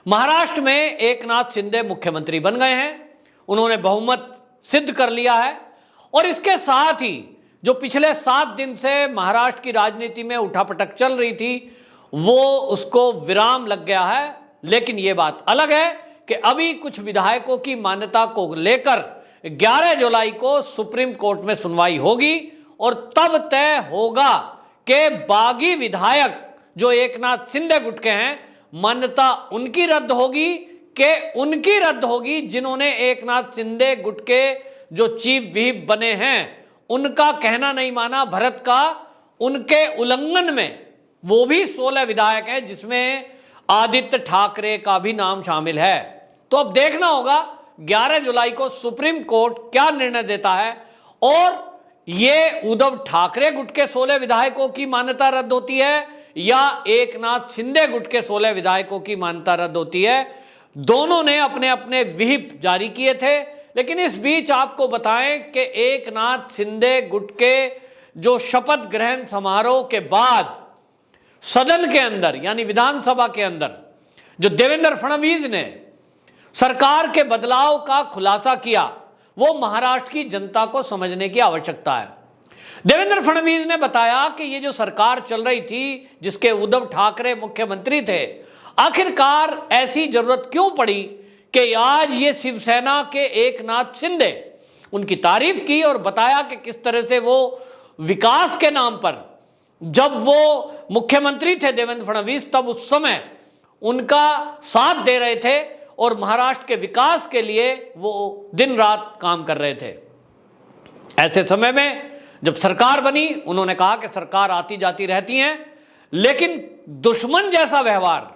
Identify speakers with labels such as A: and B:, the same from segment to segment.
A: महाराष्ट्र में एकनाथ शिंदे मुख्यमंत्री बन गए हैं, उन्होंने बहुमत सिद्ध कर लिया है और इसके साथ ही जो पिछले 7 दिन से महाराष्ट्र की राजनीति में उठापटक चल रही थी वो उसको विराम लग गया है। लेकिन यह बात अलग है कि अभी कुछ विधायकों की मान्यता को लेकर 11 जुलाई को सुप्रीम कोर्ट में सुनवाई होगी और तब तय होगा कि बागी विधायक जो एकनाथ शिंदे गुट के हैं, मान्यता उनकी रद्द होगी कि उनकी रद्द होगी जिन्होंने एकनाथ शिंदे गुट के जो चीफ व्हिप बने हैं उनका कहना नहीं माना भरत का। उनके उल्लंघन में वो भी 16 विधायक हैं जिसमें आदित्य ठाकरे का भी नाम शामिल है। तो अब देखना होगा 11 जुलाई को सुप्रीम कोर्ट क्या निर्णय देता है और ये उद्धव ठाकरे गुट के 16 विधायकों की मान्यता रद्द होती है या एकनाथ शिंदे गुट के 16 विधायकों की मान्यता रद्द होती है। दोनों ने अपने अपने व्हिप जारी किए थे, लेकिन इस बीच आपको बताएं कि एकनाथ शिंदे गुट के जो शपथ ग्रहण समारोह के बाद सदन के अंदर यानी विधानसभा के अंदर जो देवेंद्र फडणवीस ने सरकार के बदलाव का खुलासा किया वो महाराष्ट्र की जनता को समझने की आवश्यकता है। देवेंद्र फडणवीस ने बताया कि ये जो सरकार चल रही थी जिसके उद्धव ठाकरे मुख्यमंत्री थे, आखिरकार ऐसी जरूरत क्यों पड़ी कि आज ये शिवसेना के एकनाथ शिंदे उनकी तारीफ की और बताया कि किस तरह से वो विकास के नाम पर जब वो मुख्यमंत्री थे देवेंद्र फडणवीस तब उस समय उनका साथ दे रहे थे और महाराष्ट्र के विकास के लिए वो दिन रात काम कर रहे थे। ऐसे समय में जब सरकार बनी उन्होंने कहा कि सरकार आती जाती रहती हैं, लेकिन दुश्मन जैसा व्यवहार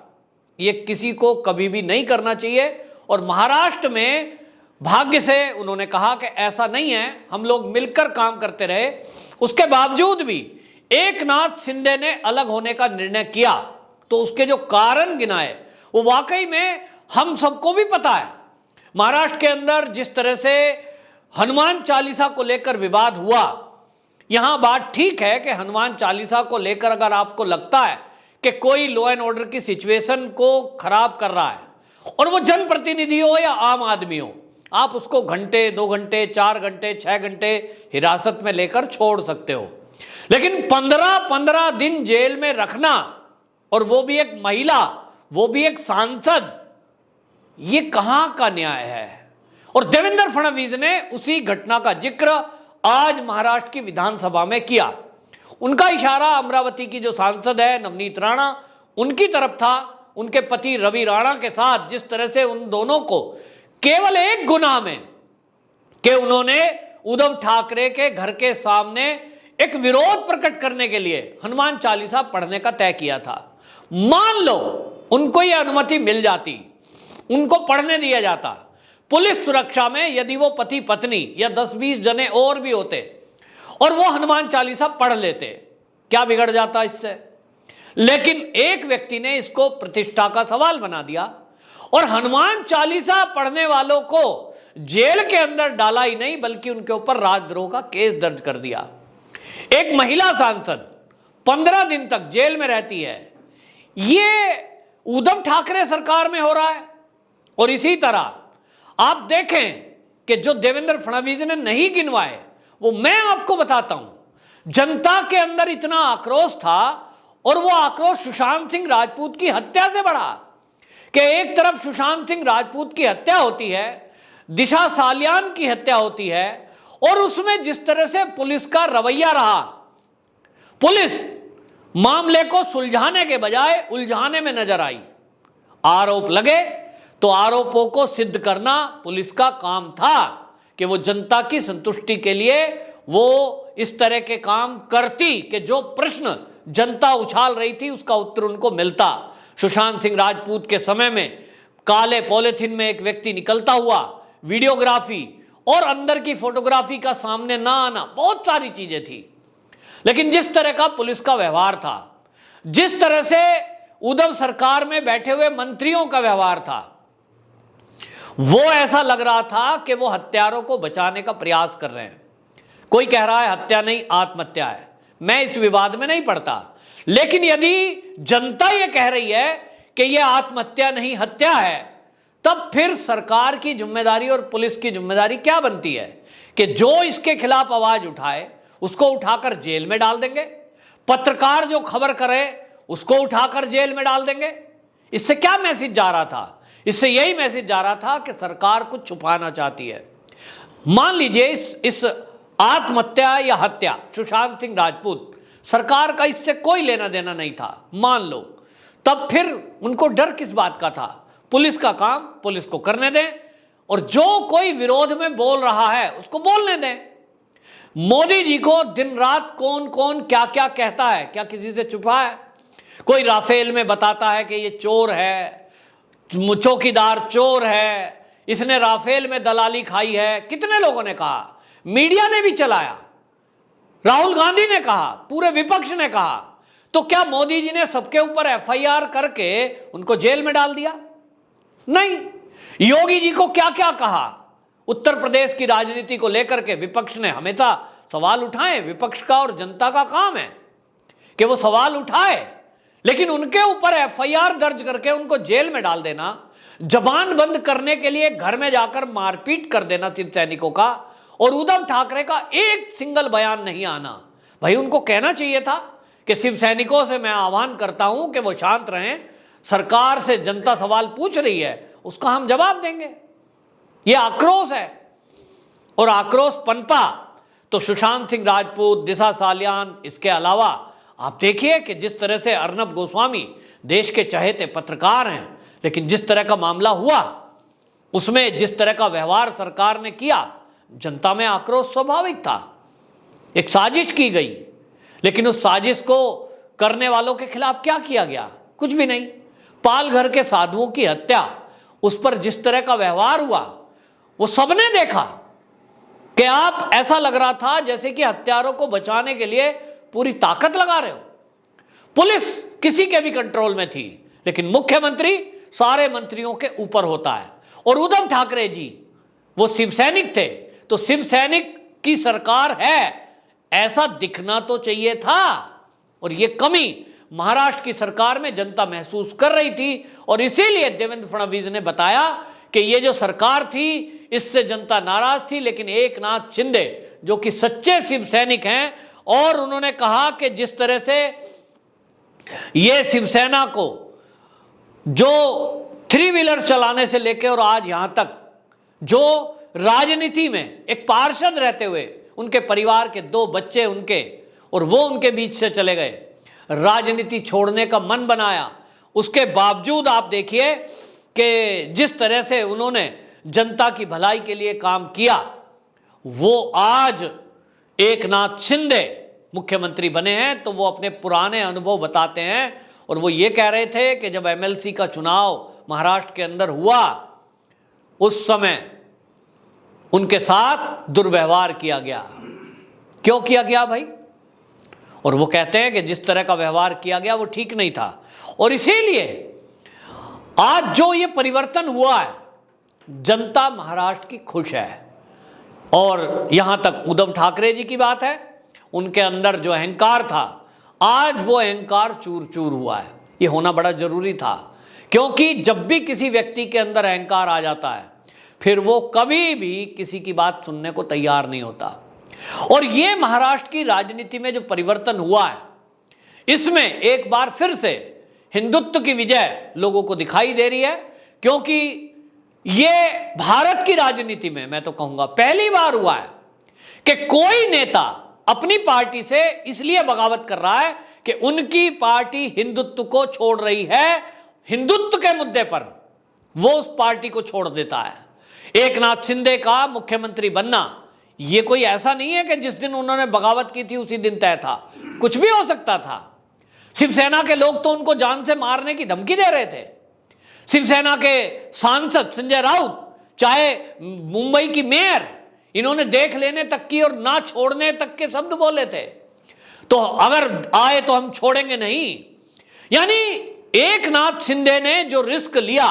A: ये किसी को कभी भी नहीं करना चाहिए। और महाराष्ट्र में भाग्य से उन्होंने कहा कि ऐसा नहीं है, हम लोग मिलकर काम करते रहे। उसके बावजूद भी एकनाथ शिंदे ने अलग होने का निर्णय किया तो उसके जो कारण गिनाए वो वाकई में हम सबको भी पता है। महाराष्ट्र के अंदर जिस तरह से हनुमान चालीसा को लेकर विवाद हुआ, यहां बात ठीक है कि हनुमान चालीसा को लेकर अगर आपको लगता है कि कोई लॉ एंड ऑर्डर की सिचुएशन को खराब कर रहा है और वो जनप्रतिनिधि हो या आम आदमी हो, आप उसको घंटे 2 घंटे 4 घंटे 6 घंटे हिरासत में लेकर छोड़ सकते हो। लेकिन 15-15 दिन जेल में रखना और वो भी एक महिला, वो भी एक सांसद, ये कहां का न्याय है। और देवेंद्र फडणवीस ने उसी घटना का जिक्र आज महाराष्ट्र की विधानसभा में किया। उनका इशारा अमरावती की जो सांसद है नवनीत राणा, उनकी तरफ था। उनके पति रवि राणा के साथ जिस तरह से उन दोनों को केवल एक गुनाह में कि उन्होंने उद्धव ठाकरे के घर के सामने एक विरोध प्रकट करने के लिए हनुमान चालीसा पढ़ने का तय किया था। मान लो उनको यह अनुमति मिल जाती, उनको पढ़ने दिया जाता, पुलिस सुरक्षा में यदि वो पति पत्नी या 10-20 जने और भी होते और वो हनुमान चालीसा पढ़ लेते, क्या बिगड़ जाता इससे। लेकिन एक व्यक्ति ने इसको प्रतिष्ठा का सवाल बना दिया और हनुमान चालीसा पढ़ने वालों को जेल के अंदर डाला ही नहीं बल्कि उनके ऊपर राजद्रोह का केस दर्ज कर दिया। एक महिला सांसद 15 दिन तक जेल में रहती है। ये उद्धव ठाकरे सरकार में हो रहा है। और इसी तरह आप देखें कि जो देवेंद्र फडणवीस ने नहीं गिनवाए वो मैं आपको बताता हूं। जनता के अंदर इतना आक्रोश था और वो आक्रोश सुशांत सिंह राजपूत की हत्या से बढ़ा कि एक तरफ सुशांत सिंह राजपूत की हत्या होती है, दिशा सालियान की हत्या होती है और उसमें जिस तरह से पुलिस का रवैया रहा, पुलिस मामले को सुलझाने के बजाय उलझाने में नजर आई। आरोप लगे तो आरोपों को सिद्ध करना पुलिस का काम था कि वो जनता की संतुष्टि के लिए वो इस तरह के काम करती कि जो प्रश्न जनता उछाल रही थी उसका उत्तर उनको मिलता। सुशांत सिंह राजपूत के समय में काले पॉलिथीन में एक व्यक्ति निकलता हुआ, वीडियोग्राफी और अंदर की फोटोग्राफी का सामने ना आना, बहुत सारी चीजें थी। लेकिन जिस तरह का पुलिस का व्यवहार था, जिस तरह से उद्धव सरकार में बैठे हुए मंत्रियों का व्यवहार था, वो ऐसा लग रहा था कि वो हत्यारों को बचाने का प्रयास कर रहे हैं। कोई कह रहा है हत्या नहीं आत्महत्या है, मैं इस विवाद में नहीं पड़ता। लेकिन यदि जनता ये कह रही है कि यह आत्महत्या नहीं हत्या है, तब फिर सरकार की जिम्मेदारी और पुलिस की जिम्मेदारी क्या बनती है कि जो इसके खिलाफ आवाज उठाए उसको उठाकर जेल में डाल देंगे, पत्रकार जो खबर करे उसको उठाकर जेल में डाल देंगे। इससे क्या मैसेज जा रहा था? इससे यही मैसेज जा रहा था कि सरकार कुछ छुपाना चाहती है। मान लीजिए इस आत्महत्या या हत्या सुशांत सिंह राजपूत, सरकार का इससे कोई लेना देना नहीं था, मान लो, तब फिर उनको डर किस बात का था? पुलिस का काम पुलिस को करने दें और जो कोई विरोध में बोल रहा है उसको बोलने दें। मोदी जी को दिन रात कौन कौन क्या क्या कहता है, क्या किसी से छुपा है? कोई राफेल में बताता है कि ये चोर है, चौकीदार चोर है, इसने राफेल में दलाली खाई है। कितने लोगों ने कहा, मीडिया ने भी चलाया, राहुल गांधी ने कहा, पूरे विपक्ष ने कहा। तो क्या मोदी जी ने सबके ऊपर एफआईआर करके उनको जेल में डाल दिया? नहीं। योगी जी को क्या क्या कहा, उत्तर प्रदेश की राजनीति को लेकर के विपक्ष ने हमेशा सवाल उठाए। विपक्ष का और जनता का काम है कि वो सवाल उठाए, लेकिन उनके ऊपर एफआईआर दर्ज करके उनको जेल में डाल देना, जबान बंद करने के लिए घर में जाकर मारपीट कर देना शिव सैनिकों का, और उद्धव ठाकरे का एक सिंगल बयान नहीं आना। भाई उनको कहना चाहिए था कि शिव सैनिकों से मैं आह्वान करता हूं कि वो शांत रहें, सरकार से जनता सवाल पूछ रही है, उसका हम जवाब देंगे। ये आक्रोश है, और आक्रोश पनपा तो सुशांत सिंह राजपूत, दिशा सालियान, इसके अलावा आप देखिए कि जिस तरह से अर्नब गोस्वामी देश के चहेते पत्रकार हैं, लेकिन जिस तरह का मामला हुआ उसमें जिस तरह का व्यवहार सरकार ने किया, जनता में आक्रोश स्वाभाविक था। एक साजिश की गई, लेकिन उस साजिश को करने वालों के खिलाफ क्या किया गया? कुछ भी नहीं। पालघर के साधुओं की हत्या, उस पर जिस तरह का व्यवहार हुआ वो सबने देखा कि आप, ऐसा लग रहा था जैसे कि हत्यारों को बचाने के लिए पूरी ताकत लगा रहे हो। पुलिस किसी के भी कंट्रोल में थी, लेकिन मुख्यमंत्री सारे मंत्रियों के ऊपर होता है। और उद्धव ठाकरे जी वो शिव सैनिक थे, तो शिव सैनिक की सरकार है ऐसा दिखना तो चाहिए था। और ये कमी महाराष्ट्र की सरकार में जनता महसूस कर रही थी, और इसीलिए देवेंद्र फडणवीस ने बताया कि ये जो सरकार थी इससे जनता नाराज थी। लेकिन एक नाथ शिंदे जो कि सच्चे शिव सैनिक हैं, और उन्होंने कहा कि जिस तरह से ये शिवसेना को जो 3 व्हीलर चलाने से लेकर और आज यहां तक जो राजनीति में एक पार्षद रहते हुए उनके परिवार के 2 बच्चे उनके, और वो उनके बीच से चले गए, राजनीति छोड़ने का मन बनाया, उसके बावजूद आप देखिए कि जिस तरह से उन्होंने जनता की भलाई के लिए काम किया, वो आज एक नाथ शिंदे मुख्यमंत्री बने हैं। तो वो अपने पुराने अनुभव बताते हैं, और वो ये कह रहे थे कि जब एमएलसी का चुनाव महाराष्ट्र के अंदर हुआ उस समय उनके साथ दुर्व्यवहार किया गया। क्यों किया गया भाई? और वो कहते हैं कि जिस तरह का व्यवहार किया गया वो ठीक नहीं था, और इसीलिए आज जो ये परिवर्तन हुआ है, जनता महाराष्ट्र की खुश है। और यहां तक उद्धव ठाकरे जी की बात है, उनके अंदर जो अहंकार था, आज वो अहंकार चूर चूर हुआ है। ये होना बड़ा जरूरी था, क्योंकि जब भी किसी व्यक्ति के अंदर अहंकार आ जाता है फिर वो कभी भी किसी की बात सुनने को तैयार नहीं होता। और ये महाराष्ट्र की राजनीति में जो परिवर्तन हुआ है, इसमें एक बार फिर से हिंदुत्व की विजय लोगों को दिखाई दे रही है, क्योंकि ये भारत की राजनीति में मैं तो कहूंगा पहली बार हुआ है कि कोई नेता अपनी पार्टी से इसलिए बगावत कर रहा है कि उनकी पार्टी हिंदुत्व को छोड़ रही है, हिंदुत्व के मुद्दे पर वो उस पार्टी को छोड़ देता है। एक नाथ शिंदे का मुख्यमंत्री बनना ये कोई ऐसा नहीं है कि जिस दिन उन्होंने बगावत की थी उसी दिन तय था, कुछ भी हो सकता था। शिवसेना के लोग तो उनको जान से मारने की धमकी दे रहे थे। शिवसेना के सांसद संजय राउत, चाहे मुंबई की मेयर, इन्होंने देख लेने तक की और ना छोड़ने तक के शब्द बोले थे। तो अगर आए तो हम छोड़ेंगे नहीं। यानी एक नाथ शिंदे ने जो रिस्क लिया,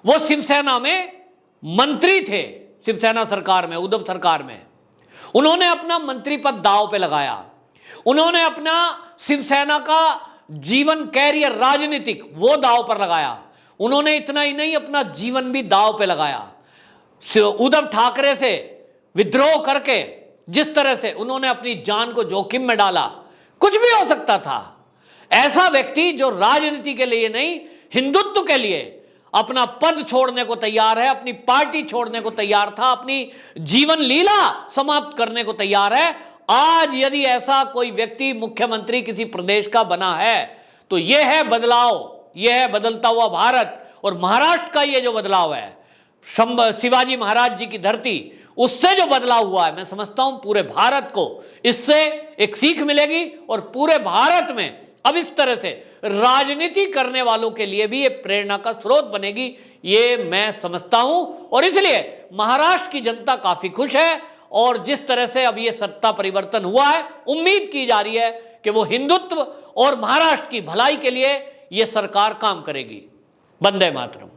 A: वो शिवसेना में मंत्री थे, शिवसेना सरकार में, उद्धव सरकार में, उन्होंने अपना मंत्री पद दांव पे लगाया। उन्होंने अपना शिवसेना का जीवन, कैरियर, राजनीतिक वो दांव पर लगाया। उन्होंने इतना ही नहीं, अपना जीवन भी दांव पे लगाया। उद्धव ठाकरे से विद्रोह करके जिस तरह से उन्होंने अपनी जान को जोखिम में डाला, कुछ भी हो सकता था। ऐसा व्यक्ति जो राजनीति के लिए नहीं, हिंदुत्व के लिए अपना पद छोड़ने को तैयार है, अपनी पार्टी छोड़ने को तैयार था, अपनी जीवन लीला समाप्त करने को तैयार है। आज यदि ऐसा कोई व्यक्ति मुख्यमंत्री किसी प्रदेश का बना है तो यह है बदलाव, यह है बदलता हुआ भारत। और महाराष्ट्र का यह जो बदलाव है, शिवाजी महाराज जी की धरती, उससे जो बदलाव हुआ है, मैं समझता हूं पूरे भारत को इससे एक सीख मिलेगी और पूरे भारत में अब इस तरह से राजनीति करने वालों के लिए भी ये प्रेरणा का स्रोत बनेगी, ये मैं समझता हूं। और इसलिए महाराष्ट्र की जनता काफी खुश है और जिस तरह से अब ये सत्ता परिवर्तन हुआ है, उम्मीद की जा रही है कि वो हिंदुत्व और महाराष्ट्र की भलाई के लिए ये सरकार काम करेगी। वंदे मातरम।